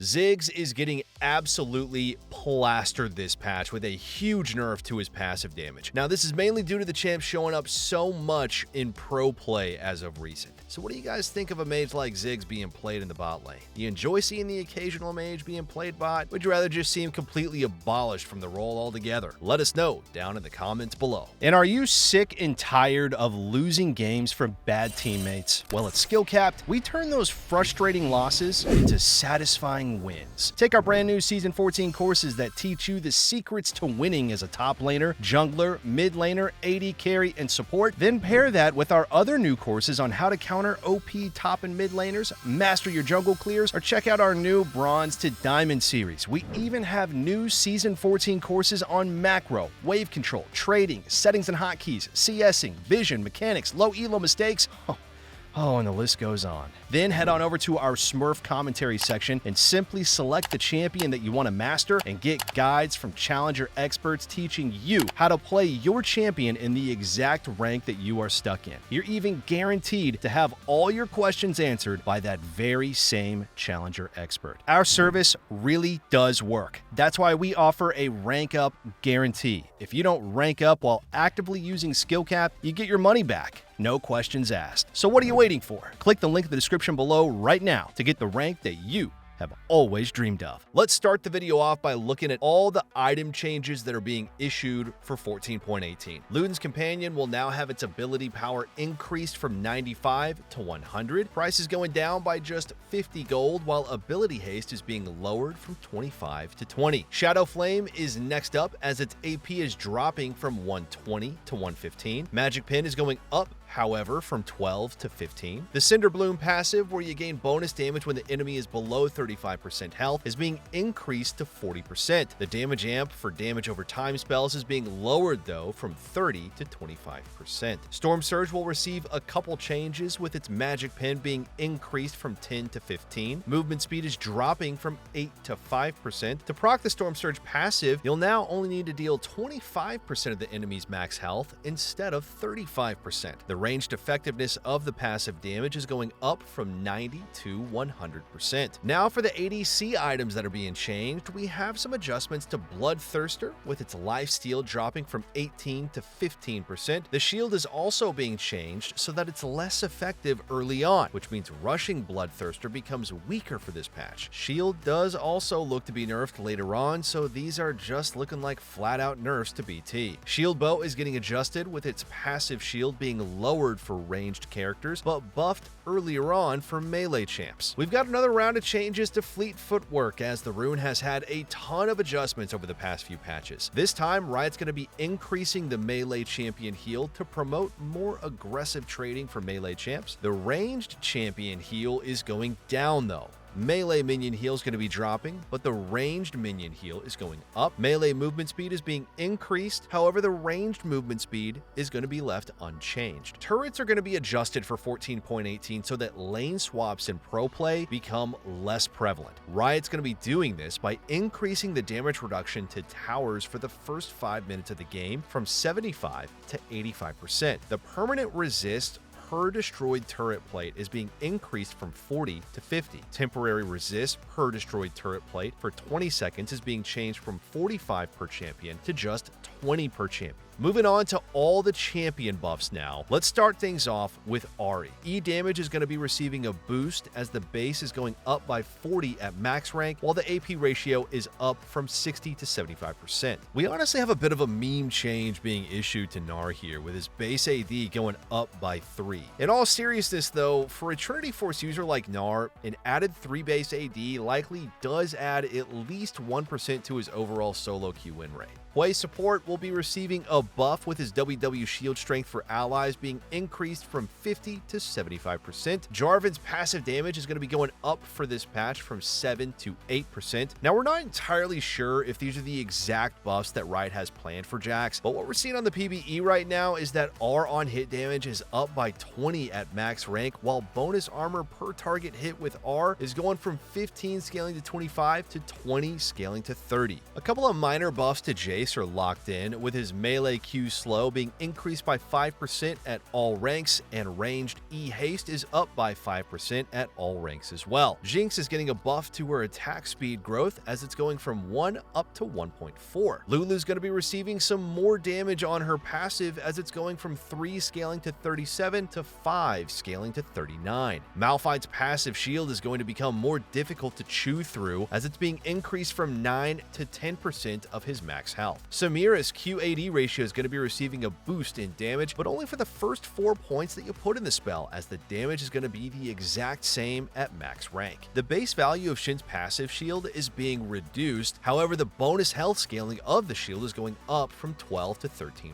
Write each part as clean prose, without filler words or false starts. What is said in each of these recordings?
Ziggs is getting absolutely plastered this patch with a huge nerf to his passive damage. Now, this is mainly due to the champ showing up so much in pro play as of recent. So what do you guys think of a mage like Ziggs being played in the bot lane? Do you enjoy seeing the occasional mage being played bot? Would you rather just see him completely abolished from the role altogether? Let us know down in the comments below. And are you sick and tired of losing games from bad teammates? Well, at Skill Capped, we turn those frustrating losses into satisfying wins. Take our brand new Season 14 courses that teach you the secrets to winning as a top laner, jungler, mid laner, AD carry, and support. Then pair that with our other new courses on how to counter OP top and mid laners, master your jungle clears, or check out our new Bronze to Diamond series. We even have new Season 14 courses on macro, wave control, trading, settings and hotkeys, CSing, vision, mechanics, low elo mistakes. Oh, and the list goes on. Then head on over to our Smurf commentary section and simply select the champion that you want to master and get guides from challenger experts teaching you how to play your champion in the exact rank that you are stuck in. You're even guaranteed to have all your questions answered by that very same challenger expert. Our service really does work. That's why we offer a rank up guarantee. If you don't rank up while actively using Skill Cap, you get your money back. No questions asked. So what are you waiting for? Click the link in the description below right now to get the rank that you have always dreamed of. Let's start the video off by looking at all the item changes that are being issued for 14.18. Ludens Companion will now have its ability power increased from 95 to 100. Price is going down by just 50 gold, while ability haste is being lowered from 25 to 20. Shadowflame is next up as its AP is dropping from 120 to 115. Magic Pin is going up, however, from 12 to 15. The Cinder Bloom passive, where you gain bonus damage when the enemy is below 35% health, is being increased to 40%. The damage amp for damage over time spells is being lowered, though, from 30 to 25%. Stormsurge will receive a couple changes, with its Magic Pen being increased from 10 to 15. Movement speed is dropping from 8 to 5%. To proc the Stormsurge passive, you'll now only need to deal 25% of the enemy's max health instead of 35%. The ranged effectiveness of the passive damage is going up from 90 to 100%. Now for the ADC items that are being changed, we have some adjustments to Bloodthirster, with its lifesteal dropping from 18 to 15%. The shield is also being changed so that it's less effective early on, which means rushing Bloodthirster becomes weaker for this patch. Shield does also look to be nerfed later on, so these are just looking like flat out nerfs to BT. Shield Bow is getting adjusted, with its passive shield being lowered for ranged characters, but buffed earlier on for melee champs. We've got another round of changes to Fleet Footwork, as the rune has had a ton of adjustments over the past few patches. This time, Riot's going to be increasing the melee champion heal to promote more aggressive trading for melee champs. The ranged champion heal is going down, though. Melee minion heal is going to be dropping, but the ranged minion heal is going up. Melee movement speed is being increased, however, the ranged movement speed is going to be left unchanged. Turrets are going to be adjusted for 14.18 so that lane swaps in pro play become less prevalent. Riot's going to be doing this by increasing the damage reduction to towers for the first 5 minutes of the game from 75 to 85%. The permanent resist per destroyed turret plate is being increased from 40 to 50. Temporary resist per destroyed turret plate for 20 seconds is being changed from 45 per champion to just 20 per champion. Moving on to all the champion buffs now. Let's start things off with Ahri. E damage is going to be receiving a boost as the base is going up by 40 at max rank, while the AP ratio is up from 60 to 75%. We honestly have a bit of a meme change being issued to Gnar here, with his base AD going up by 3. In all seriousness, though, for a Trinity Force user like Gnar, an added 3 base AD likely does add at least 1% to his overall solo queue win rate. Hwei support will be receiving a buff, with his WW shield strength for allies being increased from 50 to 75%. Jarvan's passive damage is going to be going up for this patch from 7 to 8%. Now, we're not entirely sure if these are the exact buffs that Riot has planned for Jax, but what we're seeing on the PvE right now is that R on hit damage is up by 20 at max rank, while bonus armor per target hit with R is going from 15 scaling to 25 to 20 scaling to 30. A couple of minor buffs to Jayce base are locked in, with his melee Q slow being increased by 5% at all ranks, and ranged E haste is up by 5% at all ranks as well. Jinx is getting a buff to her attack speed growth as it's going from 1 up to 1.4. Lulu's going to be receiving some more damage on her passive as it's going from 3 scaling to 37 to 5 scaling to 39. Malphite's passive shield is going to become more difficult to chew through as it's being increased from 9 to 10% of his max health. Samira's QAD ratio is going to be receiving a boost in damage, but only for the first 4 points that you put in the spell, as the damage is going to be the exact same at max rank. The base value of Shen's passive shield is being reduced, however the bonus health scaling of the shield is going up from 12 to 13%.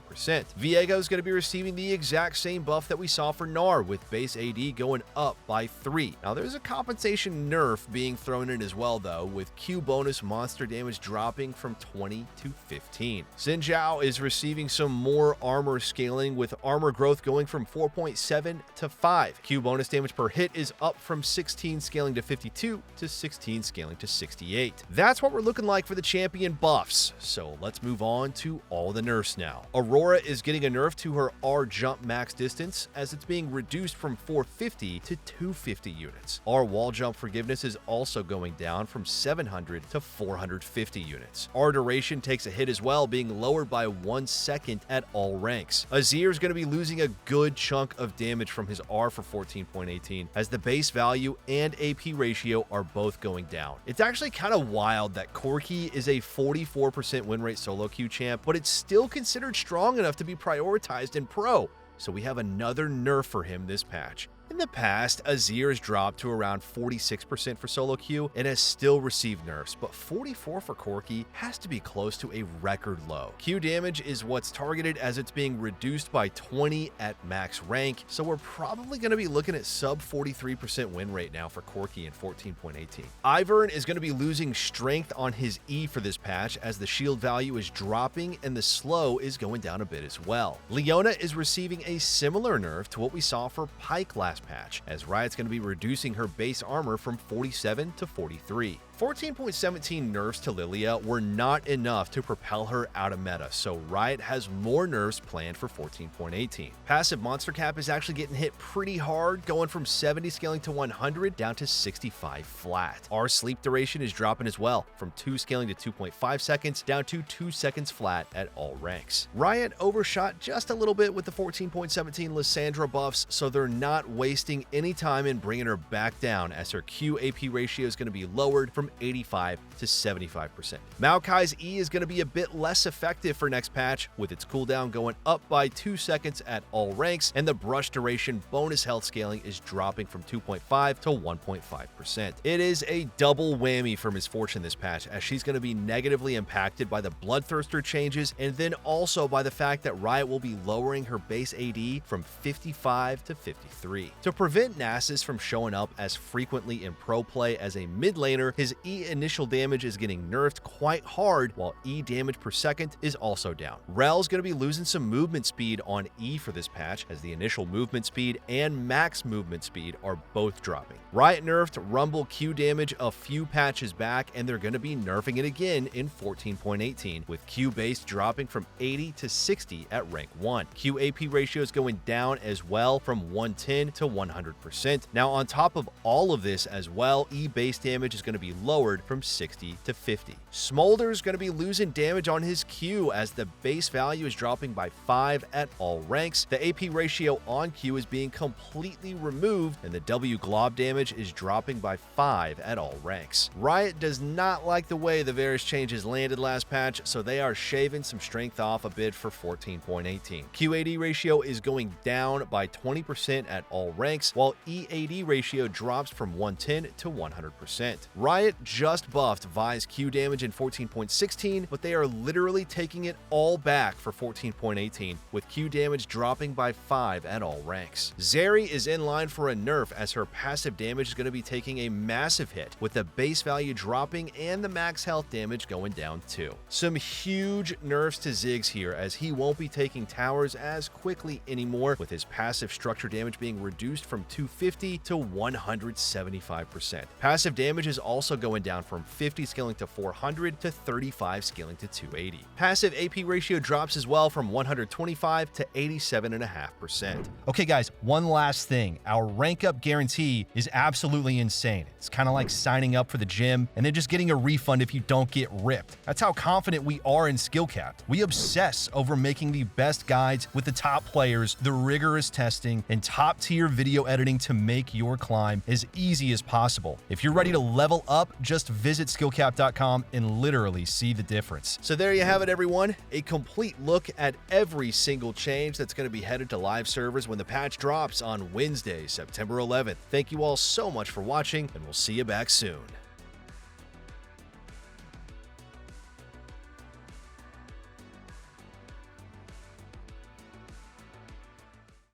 Viego is going to be receiving the exact same buff that we saw for Gnar, with base AD going up by 3. Now there's a compensation nerf being thrown in as well though, with Q bonus monster damage dropping from 20 to 15. Xin Zhao is receiving some more armor scaling, with armor growth going from 4.7 to 5. Q bonus damage per hit is up from 16 scaling to 52 to 16 scaling to 68. That's what we're looking like for the champion buffs. So let's move on to all the nerfs now. Aurora is getting a nerf to her R jump max distance as it's being reduced from 450 to 250 units. R wall jump forgiveness is also going down from 700 to 450 units. R duration takes a hit as well, being lowered by 1 second at all ranks. Azir is going to be losing a good chunk of damage from his R for 14.18 as the base value and AP ratio are both going down. It's actually kind of wild that Corki is a 44% win rate solo queue champ, but it's still considered strong enough to be prioritized in pro. So we have another nerf for him this patch. In the past, Azir has dropped to around 46% for solo queue and has still received nerfs, but 44 for Corki has to be close to a record low. Q damage is what's targeted as it's being reduced by 20 at max rank, so we're probably going to be looking at sub 43% win rate now for Corki in 14.18. Ivern is going to be losing strength on his E for this patch as the shield value is dropping and the slow is going down a bit as well. Leona is receiving a similar nerf to what we saw for Pyke last patch, as Riot's going to be reducing her base armor from 47 to 43. 14.17 nerfs to Lillia were not enough to propel her out of meta, so Riot has more nerfs planned for 14.18. Passive monster cap is actually getting hit pretty hard, going from 70 scaling to 100 down to 65 flat. Our sleep duration is dropping as well, from 2 scaling to 2.5 seconds down to 2 seconds flat at all ranks. Riot overshot just a little bit with the 14.17 Lissandra buffs, so they're not wasting any time in bringing her back down, as her Q-AP ratio is going to be lowered from 85 to 75%. Maokai's E is going to be a bit less effective for next patch, with its cooldown going up by 2 seconds at all ranks, and the brush duration bonus health scaling is dropping from 2.5 to 1.5%. It is a double whammy for Misfortune this patch, as she's going to be negatively impacted by the Bloodthirster changes, and then also by the fact that Riot will be lowering her base AD from 55 to 53. To prevent Nasus from showing up as frequently in pro play as a mid laner, his E initial damage is getting nerfed quite hard, while E damage per second is also down. Rell's going to be losing some movement speed on E for this patch, as the initial movement speed and max movement speed are both dropping. Riot nerfed Rumble Q damage a few patches back, and they're going to be nerfing it again in 14.18, with Q base dropping from 80 to 60 at rank 1. Q AP ratio is going down as well from 110 to 100%. Now on top of all of this as well, E base damage is going to be lowered from 60 to 50. Smolder is going to be losing damage on his Q as the base value is dropping by 5 at all ranks. The AP ratio on Q is being completely removed, and the W glob damage is dropping by 5 at all ranks. Riot does not like the way the various changes landed last patch, so they are shaving some strength off a bit for 14.18. QAD ratio is going down by 20% at all ranks, while EAD ratio drops from 110 to 100%. Riot just buffed Vi's Q damage in 14.16, but they are literally taking it all back for 14.18, with Q damage dropping by 5 at all ranks. Zeri is in line for a nerf, as her passive damage is going to be taking a massive hit, with the base value dropping and the max health damage going down too. Some huge nerfs to Ziggs here, as he won't be taking towers as quickly anymore, with his passive structure damage being reduced reduced from 250 to 175%. Passive damage is also going down from 50 scaling to 400 to 35 scaling to 280. Passive AP ratio drops as well from 125 to 87.5%. Okay guys, one last thing. Our rank up guarantee is absolutely insane. It's kind of like signing up for the gym and then just getting a refund if you don't get ripped. That's how confident we are in Skillcapped. We obsess over making the best guides with the top players, the rigorous testing, and top tier video editing to make your climb as easy as possible. If you're ready to level up, just visit skillcapped.com and literally see the difference. So there you have it, everyone. A complete look at every single change that's going to be headed to live servers when the patch drops on Wednesday, September 11th. Thank you all so much for watching, and we'll see you back soon.